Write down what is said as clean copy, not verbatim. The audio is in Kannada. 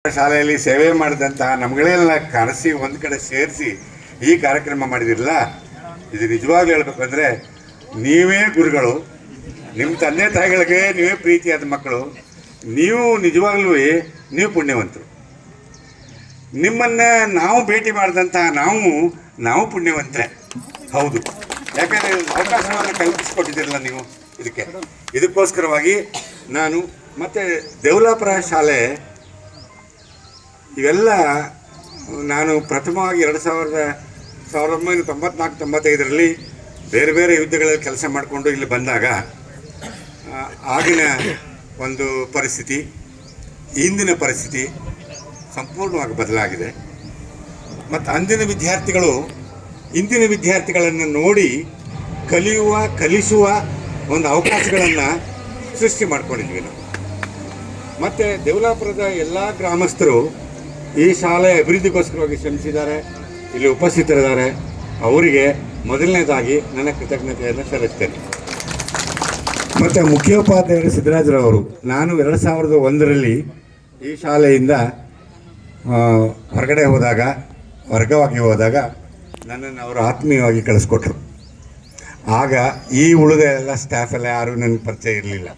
ಶಾಲೆಯಲ್ಲಿ ಸೇವೆ ಮಾಡಿದಂತಹ ನಮ್ಗಳೆಲ್ಲ ಕರೆಸಿ ಒಂದು ಕಡೆ ಸೇರಿಸಿ ಈ ಕಾರ್ಯಕ್ರಮ ಮಾಡಿದಿರಲ್ಲ, ಇದು ನಿಜವಾಗ್ಲೂ ಹೇಳ್ಬೇಕಂದ್ರೆ ನೀವೇ ಗುರುಗಳು, ನಿಮ್ಮ ತಂದೆ ತಾಯಿಗಳಿಗೆ ನೀವೇ ಪ್ರೀತಿಯಾದ ಮಕ್ಕಳು, ನೀವು ನಿಜವಾಗ್ಲೂ ನೀವು ಪುಣ್ಯವಂತರು. ನಿಮ್ಮನ್ನು ನಾವು ಭೇಟಿ ಮಾಡಿದಂತಹ ನಾವು ಪುಣ್ಯವಂತರೇ ಹೌದು. ಯಾಕಂದರೆ ಅವಕಾಶವನ್ನು ಕಲ್ಪಿಸಿಕೊಟ್ಟಿದ್ದೀರಲ್ಲ ನೀವು ಇದಕ್ಕೋಸ್ಕರವಾಗಿ ನಾನು ಮತ್ತು ದೇವಲಾಪುರ ಶಾಲೆ ಇವೆಲ್ಲ ನಾನು ಪ್ರಥಮವಾಗಿ 1994-95ರಲ್ಲಿ ಬೇರೆ ಬೇರೆ ಯುದ್ಧಗಳಲ್ಲಿ ಕೆಲಸ ಮಾಡಿಕೊಂಡು ಇಲ್ಲಿ ಬಂದಾಗ ಆಗಿನ ಒಂದು ಪರಿಸ್ಥಿತಿ ಇಂದಿನ ಪರಿಸ್ಥಿತಿ ಸಂಪೂರ್ಣವಾಗಿ ಬದಲಾಗಿದೆ. ಮತ್ತು ಅಂದಿನ ವಿದ್ಯಾರ್ಥಿಗಳು ಇಂದಿನ ವಿದ್ಯಾರ್ಥಿಗಳನ್ನು ನೋಡಿ ಕಲಿಸುವ ಒಂದು ಅವಕಾಶಗಳನ್ನು ಸೃಷ್ಟಿ ಮಾಡ್ಕೊಂಡಿದ್ವಿ ನಾವು. ಮತ್ತು ದೇವಲಾಪುರದ ಎಲ್ಲ ಗ್ರಾಮಸ್ಥರು ಈ ಶಾಲೆ ಅಭಿವೃದ್ಧಿಗೋಸ್ಕರವಾಗಿ ಶ್ರಮಿಸಿದ್ದಾರೆ, ಇಲ್ಲಿ ಉಪಸ್ಥಿತರಿದ್ದಾರೆ. ಅವರಿಗೆ ಮೊದಲನೇದಾಗಿ ನನ್ನ ಕೃತಜ್ಞತೆಯನ್ನು ಸಲ್ಲಿಸ್ತೇನೆ. ಮತ್ತು ಮುಖ್ಯೋಪಾಧ್ಯಾಯರು ಸಿದ್ದರಾಜರವರು, ನಾನು 2001ರಲ್ಲಿ ಈ ಶಾಲೆಯಿಂದ ಹೊರಗಡೆ ವರ್ಗವಾಗಿ ಹೋದಾಗ ನನ್ನನ್ನು ಅವರು ಆತ್ಮೀಯವಾಗಿ ಕಳಿಸ್ಕೊಟ್ರು. ಆಗ ಈ ಉಳಿದ ಎಲ್ಲ ಸ್ಟಾಫ್ ಎಲ್ಲ ಯಾರೂ ನನಗೆ ಪರಿಚಯ ಇರಲಿಲ್ಲ.